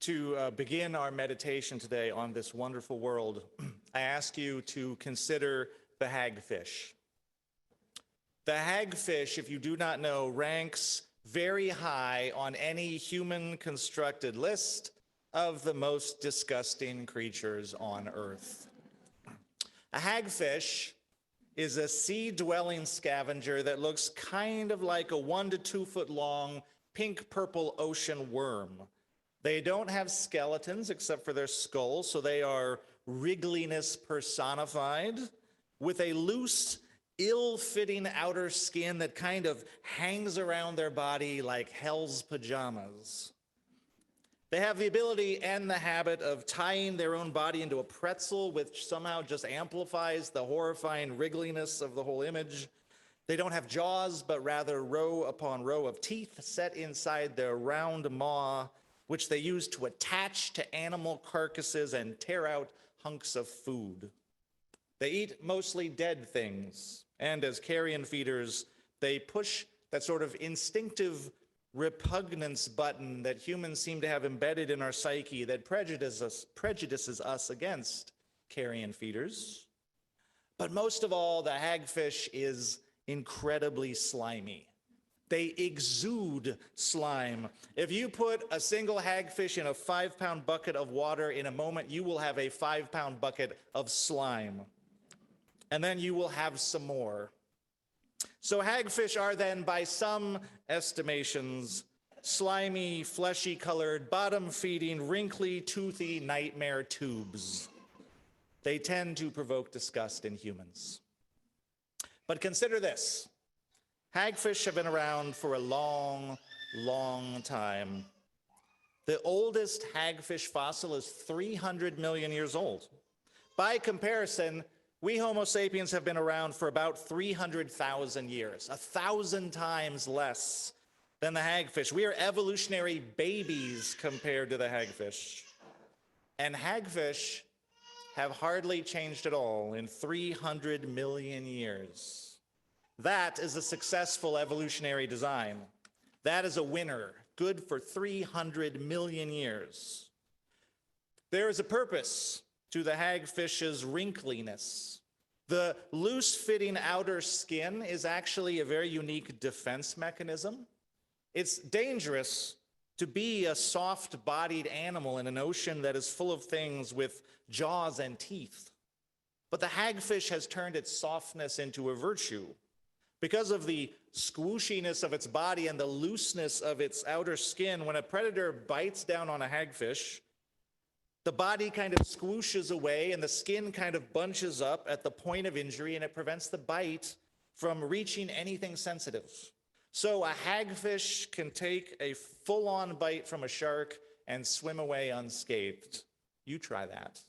To begin our meditation today on this wonderful world, I ask you to consider the hagfish. The hagfish, if you do not know, ranks very high on any human-constructed list of the most disgusting creatures on Earth. A hagfish is a sea-dwelling scavenger that looks kind of like a 1 to 2 foot long pink-purple ocean worm. They don't have skeletons except for their skulls, so they are wriggliness personified, with a loose, ill-fitting outer skin that kind of hangs around their body like hell's pajamas. They have the ability and the habit of tying their own body into a pretzel, which somehow just amplifies the horrifying wriggliness of the whole image. They don't have jaws, but rather row upon row of teeth set inside their round maw, which they use to attach to animal carcasses and tear out hunks of food. They eat mostly dead things, and as carrion feeders, they push that sort of instinctive repugnance button that humans seem to have embedded in our psyche that prejudices us against carrion feeders. But most of all, the hagfish is incredibly slimy. They exude slime. If you put a single hagfish in a 5-pound bucket of water, in a moment you will have a 5-pound bucket of slime. And then you will have some more. So hagfish are then, by some estimations, slimy, fleshy-colored, bottom-feeding, wrinkly, toothy nightmare tubes. They tend to provoke disgust in humans. But consider this. Hagfish have been around for a long, long time. The oldest hagfish fossil is 300 million years old. By comparison, we Homo sapiens have been around for about 300,000 years, 1,000 times less than the hagfish. We are evolutionary babies compared to the hagfish. And hagfish have hardly changed at all in 300 million years. That is a successful evolutionary design. That is a winner, good for 300 million years. There is a purpose to the hagfish's wrinkliness. The loose-fitting outer skin is actually a very unique defense mechanism. It's dangerous to be a soft-bodied animal in an ocean that is full of things with jaws and teeth. But the hagfish has turned its softness into a virtue. Because of the squishiness of its body and the looseness of its outer skin, when a predator bites down on a hagfish, the body kind of squishes away and the skin kind of bunches up at the point of injury, and it prevents the bite from reaching anything sensitive. So a hagfish can take a full-on bite from a shark and swim away unscathed. You try that.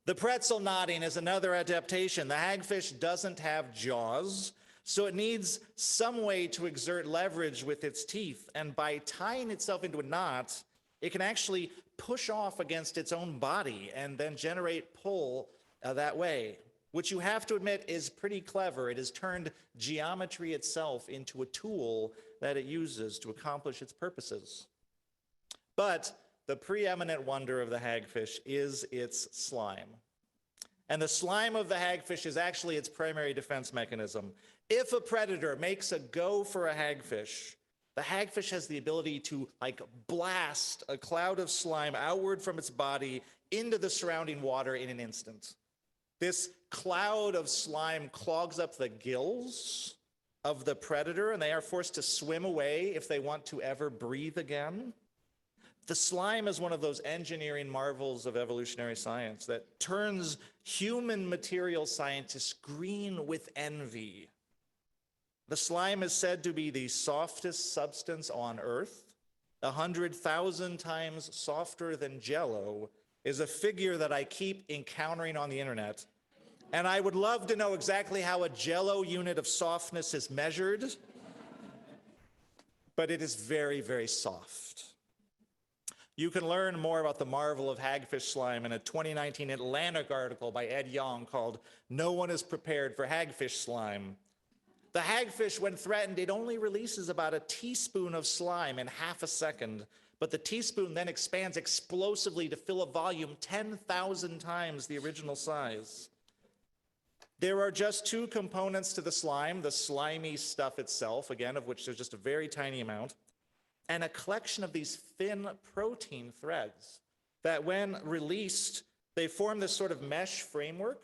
The pretzel knotting is another adaptation. The hagfish doesn't have jaws, so it needs some way to exert leverage with its teeth. And by tying itself into a knot, it can actually push off against its own body and then generate pull that way, which you have to admit is pretty clever. It has turned geometry itself into a tool that it uses to accomplish its purposes. But the preeminent wonder of the hagfish is its slime. And the slime of the hagfish is actually its primary defense mechanism. If a predator makes a go for a hagfish, the hagfish has the ability to blast a cloud of slime outward from its body into the surrounding water in an instant. This cloud of slime clogs up the gills of the predator, and they are forced to swim away if they want to ever breathe again. The slime is one of those engineering marvels of evolutionary science that turns human material scientists green with envy. The slime is said to be the softest substance on Earth. 100,000 times softer than Jell-O is a figure that I keep encountering on the internet. And I would love to know exactly how a Jell-O unit of softness is measured, but it is very, very soft. You can learn more about the marvel of hagfish slime in a 2019 Atlantic article by Ed Yong called "No One is Prepared for Hagfish Slime." The hagfish, when threatened, it only releases about a teaspoon of slime in half a second, but the teaspoon then expands explosively to fill a volume 10,000 times the original size. There are just two components to the slime, the slimy stuff itself, again, of which there's just a very tiny amount, and a collection of these thin protein threads that when released, they form this sort of mesh framework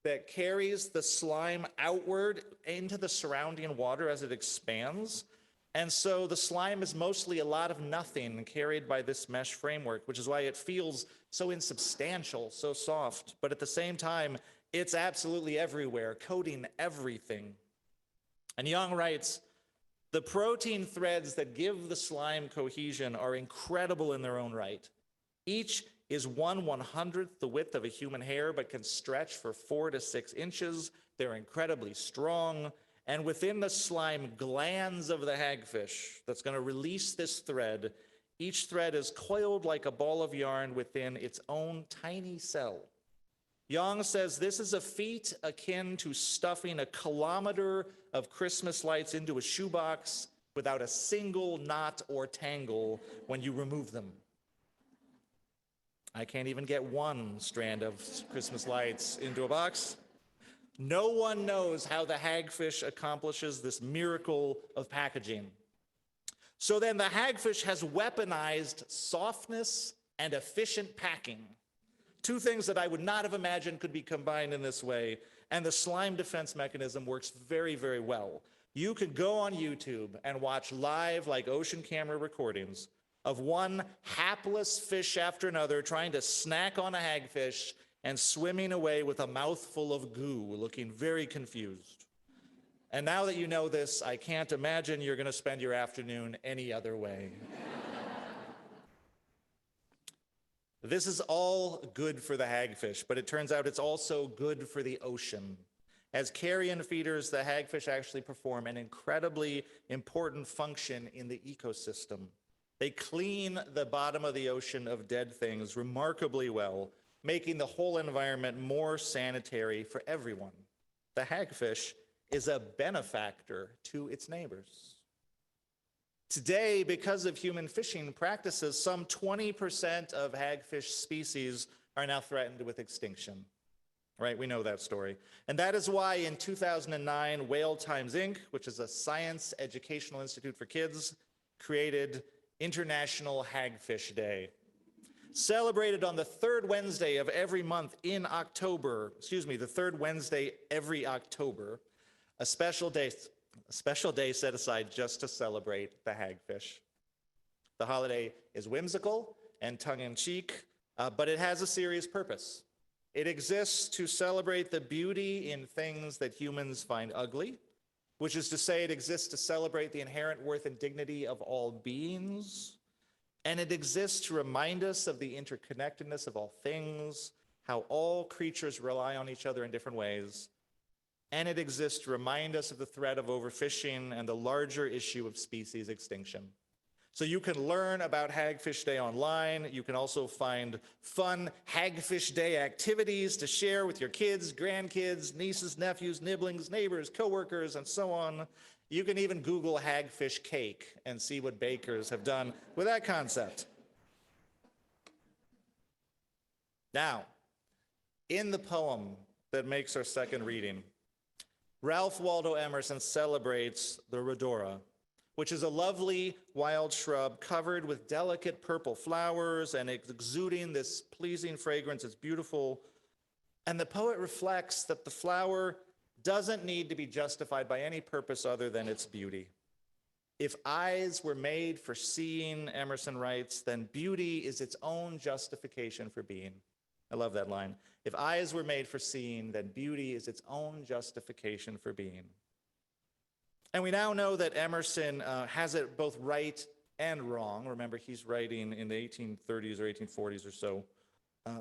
that carries the slime outward into the surrounding water as it expands. And so the slime is mostly a lot of nothing carried by this mesh framework, which is why it feels so insubstantial, so soft. But at the same time, it's absolutely everywhere, coating everything. And Young writes, the protein threads that give the slime cohesion are incredible in their own right. Each is 1/100th the width of a human hair, but can stretch for 4 to 6 inches. They're incredibly strong. And within the slime glands of the hagfish that's going to release this thread, each thread is coiled like a ball of yarn within its own tiny cell. Young says this is a feat akin to stuffing a kilometer of Christmas lights into a shoebox without a single knot or tangle when you remove them. I can't even get one strand of Christmas lights into a box. No one knows how the hagfish accomplishes this miracle of packaging. So then the hagfish has weaponized softness and efficient packing. Two things that I would not have imagined could be combined in this way, and the slime defense mechanism works very, very well. You could go on YouTube and watch live, like ocean camera recordings, of one hapless fish after another trying to snack on a hagfish and swimming away with a mouthful of goo, looking very confused. And now that you know this, I can't imagine you're going to spend your afternoon any other way. This is all good for the hagfish, but it turns out it's also good for the ocean. As carrion feeders, the hagfish actually perform an incredibly important function in the ecosystem. They clean the bottom of the ocean of dead things remarkably well, making the whole environment more sanitary for everyone. The hagfish is a benefactor to its neighbors. Today, because of human fishing practices, some 20% of hagfish species are now threatened with extinction. Right, we know that story. And that is why in 2009, Whale Times Inc., which is a science educational institute for kids, created International Hagfish Day. Celebrated on the third Wednesday of every month in October, the third Wednesday every October, a special day set aside just to celebrate the hagfish. The holiday is whimsical and tongue-in-cheek, but it has a serious purpose. It exists to celebrate the beauty in things that humans find ugly, which is to say it exists to celebrate the inherent worth and dignity of all beings. And it exists to remind us of the interconnectedness of all things, how all creatures rely on each other in different ways. And it exists to remind us of the threat of overfishing and the larger issue of species extinction. So you can learn about Hagfish Day online. You can also find fun Hagfish Day activities to share with your kids, grandkids, nieces, nephews, nibblings, neighbors, coworkers, and so on. You can even Google hagfish cake and see what bakers have done with that concept. Now, in the poem that makes our second reading, Ralph Waldo Emerson celebrates the rhodora, which is a lovely wild shrub covered with delicate purple flowers and exuding this pleasing fragrance. It's beautiful. And the poet reflects that the flower doesn't need to be justified by any purpose other than its beauty. If eyes were made for seeing, Emerson writes, then beauty is its own justification for being. I love that line. If eyes were made for seeing, then beauty is its own justification for being. And we now know that Emerson has it both right and wrong. Remember, he's writing in the 1830s or 1840s or so.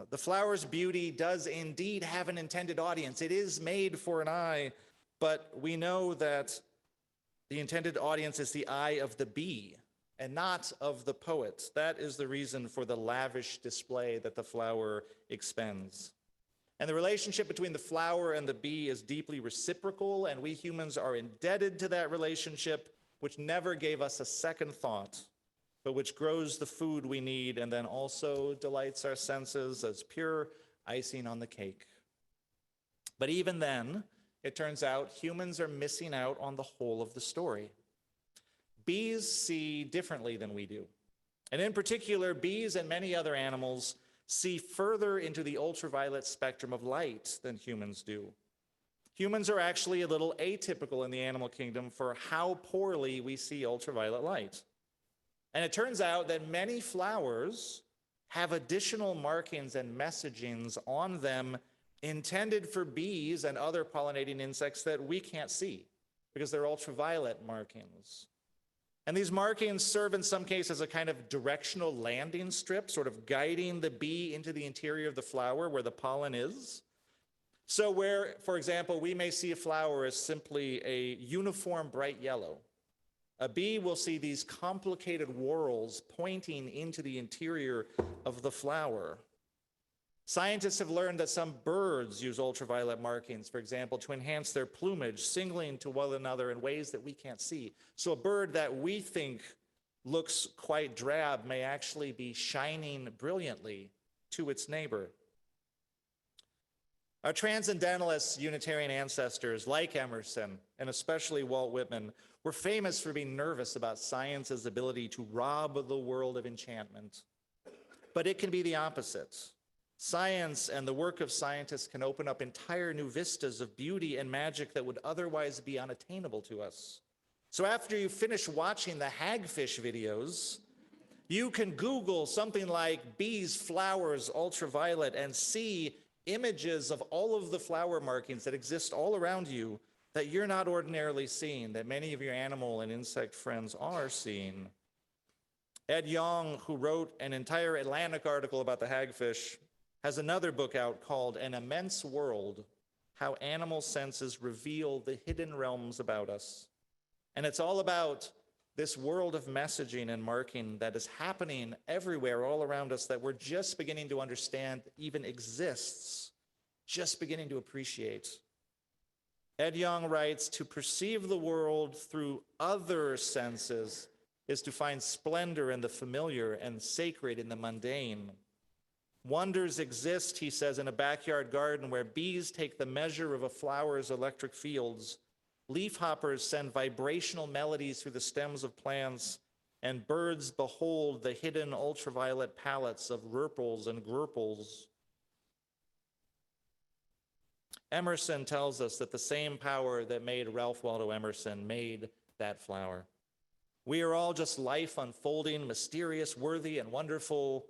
The flower's beauty does indeed have an intended audience. It is made for an eye, but we know that the intended audience is the eye of the bee and not of the poet. That is the reason for the lavish display that the flower expends. And the relationship between the flower and the bee is deeply reciprocal, and we humans are indebted to that relationship, which never gave us a second thought. but which grows the food we need and then also delights our senses as pure icing on the cake. But even then, it turns out humans are missing out on the whole of the story. Bees see differently than we do. And in particular, bees and many other animals see further into the ultraviolet spectrum of light than humans do. Humans are actually a little atypical in the animal kingdom for how poorly we see ultraviolet light. And it turns out that many flowers have additional markings and messagings on them intended for bees and other pollinating insects that we can't see because they're ultraviolet markings. And these markings serve in some cases as a kind of directional landing strip, sort of guiding the bee into the interior of the flower where the pollen is. So where, for example, we may see a flower as simply a uniform bright yellow, a bee will see these complicated whorls pointing into the interior of the flower. Scientists have learned that some birds use ultraviolet markings, for example, to enhance their plumage, signaling to one another in ways that we can't see. So a bird that we think looks quite drab may actually be shining brilliantly to its neighbor. Our transcendentalist Unitarian ancestors, like Emerson, and especially Walt Whitman, were famous for being nervous about science's ability to rob the world of enchantment. But it can be the opposite. Science and the work of scientists can open up entire new vistas of beauty and magic that would otherwise be unattainable to us. So after you finish watching the hagfish videos, you can Google something like bees, flowers, ultraviolet, and see images of all of the flower markings that exist all around you that you're not ordinarily seeing, that many of your animal and insect friends are seeing. Ed Yong, who wrote an entire Atlantic article about the hagfish, has another book out called An Immense World: How Animal Senses Reveal the Hidden Realms About Us. And it's all about this world of messaging and marking that is happening everywhere, all around us, that we're just beginning to understand even exists, just beginning to appreciate. Ed Yong writes, to perceive the world through other senses is to find splendor in the familiar and sacred in the mundane. Wonders exist, he says, in a backyard garden where bees take the measure of a flower's electric fields, leafhoppers send vibrational melodies through the stems of plants, and birds behold the hidden ultraviolet palettes of rurples and grurples. Emerson tells us that the same power that made Ralph Waldo Emerson made that flower. We are all just life unfolding, mysterious, worthy, and wonderful.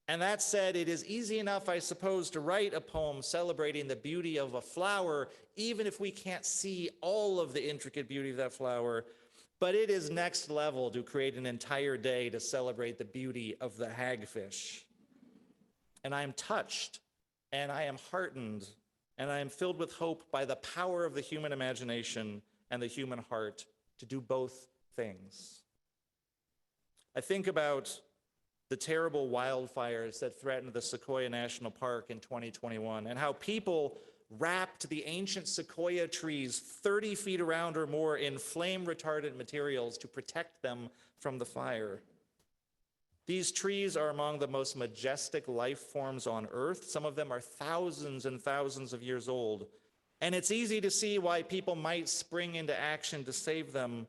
And that said, it is easy enough, I suppose, to write a poem celebrating the beauty of a flower, even if we can't see all of the intricate beauty of that flower. But it is next level to create an entire day to celebrate the beauty of the hagfish. And I am touched, and I am heartened, and I am filled with hope by the power of the human imagination and the human heart to do both things. I think about the terrible wildfires that threatened the Sequoia National Park in 2021, and how people wrapped the ancient sequoia trees 30 feet around or more in flame-retardant materials to protect them from the fire. These trees are among the most majestic life forms on Earth. Some of them are thousands and thousands of years old. And it's easy to see why people might spring into action to save them.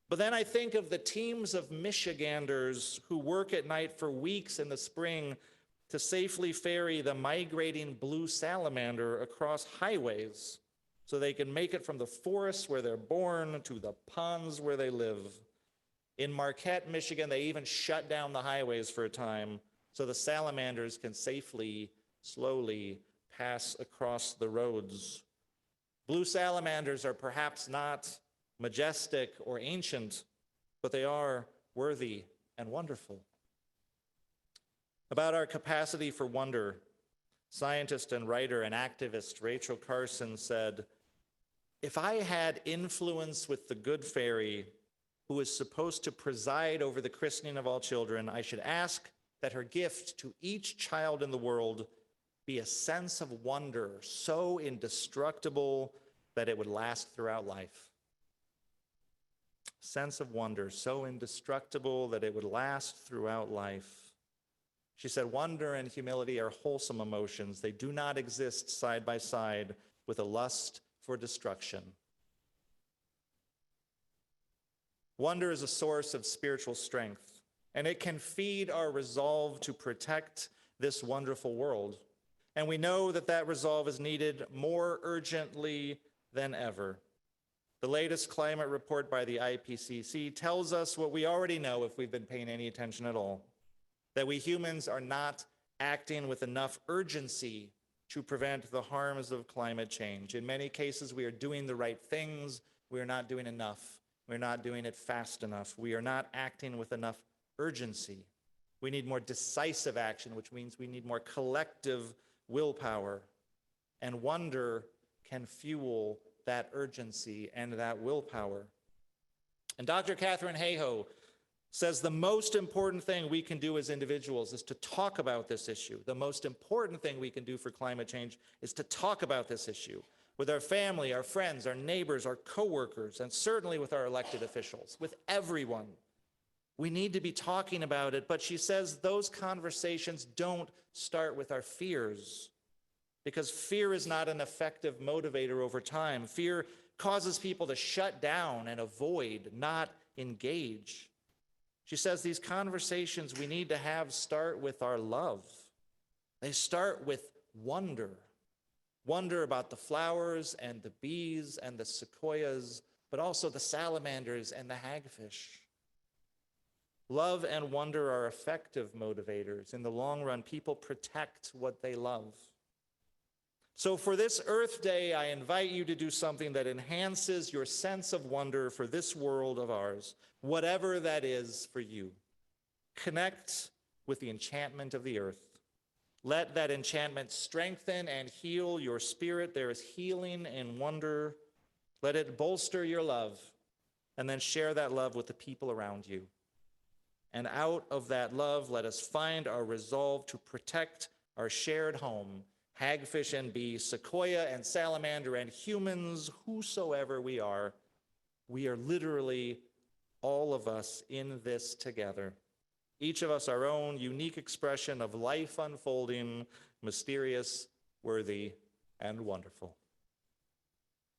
But then I think of the teams of Michiganders who work at night for weeks in the spring to safely ferry the migrating blue salamander across highways so they can make it from the forests where they're born to the ponds where they live. In Marquette, Michigan, they even shut down the highways for a time so the salamanders can safely, slowly pass across the roads. Blue salamanders are perhaps not majestic or ancient, but they are worthy and wonderful. About our capacity for wonder, scientist and writer and activist Rachel Carson said, "If I had influence with the good fairy who is supposed to preside over the christening of all children, I should ask that her gift to each child in the world be a sense of wonder so indestructible that it would last throughout life." Sense of wonder, so indestructible that it would last throughout life. She said, wonder and humility are wholesome emotions. They do not exist side by side with a lust for destruction. Wonder is a source of spiritual strength, and it can feed our resolve to protect this wonderful world. And we know that that resolve is needed more urgently than ever. The latest climate report by the IPCC tells us what we already know if we've been paying any attention at all, that we humans are not acting with enough urgency to prevent the harms of climate change. In many cases, we are doing the right things. We are not doing enough. We're not doing it fast enough. We are not acting with enough urgency. We need more decisive action, which means we need more collective willpower. And wonder can fuel that urgency and that willpower. And Dr. Catherine Hayhoe says the most important thing we can do as individuals is to talk about this issue. The most important thing we can do for climate change is to talk about this issue with our family, our friends, our neighbors, our coworkers, and certainly with our elected officials, with everyone. We need to be talking about it, but she says those conversations don't start with our fears, because fear is not an effective motivator over time. Fear causes people to shut down and avoid, not engage. She says these conversations we need to have start with our love. They start with wonder. Wonder about the flowers and the bees and the sequoias, but also the salamanders and the hagfish. Love and wonder are effective motivators. In the long run, people protect what they love. So for this Earth Day, I invite you to do something that enhances your sense of wonder for this world of ours, whatever that is for you. Connect with the enchantment of the earth. Let that enchantment strengthen and heal your spirit. There is healing in wonder. Let it bolster your love, and then share that love with the people around you. And out of that love, let us find our resolve to protect our shared home, hagfish and bee, sequoia and salamander and humans, whosoever we are literally all of us in this together. Each of us our own unique expression of life unfolding, mysterious, worthy, and wonderful.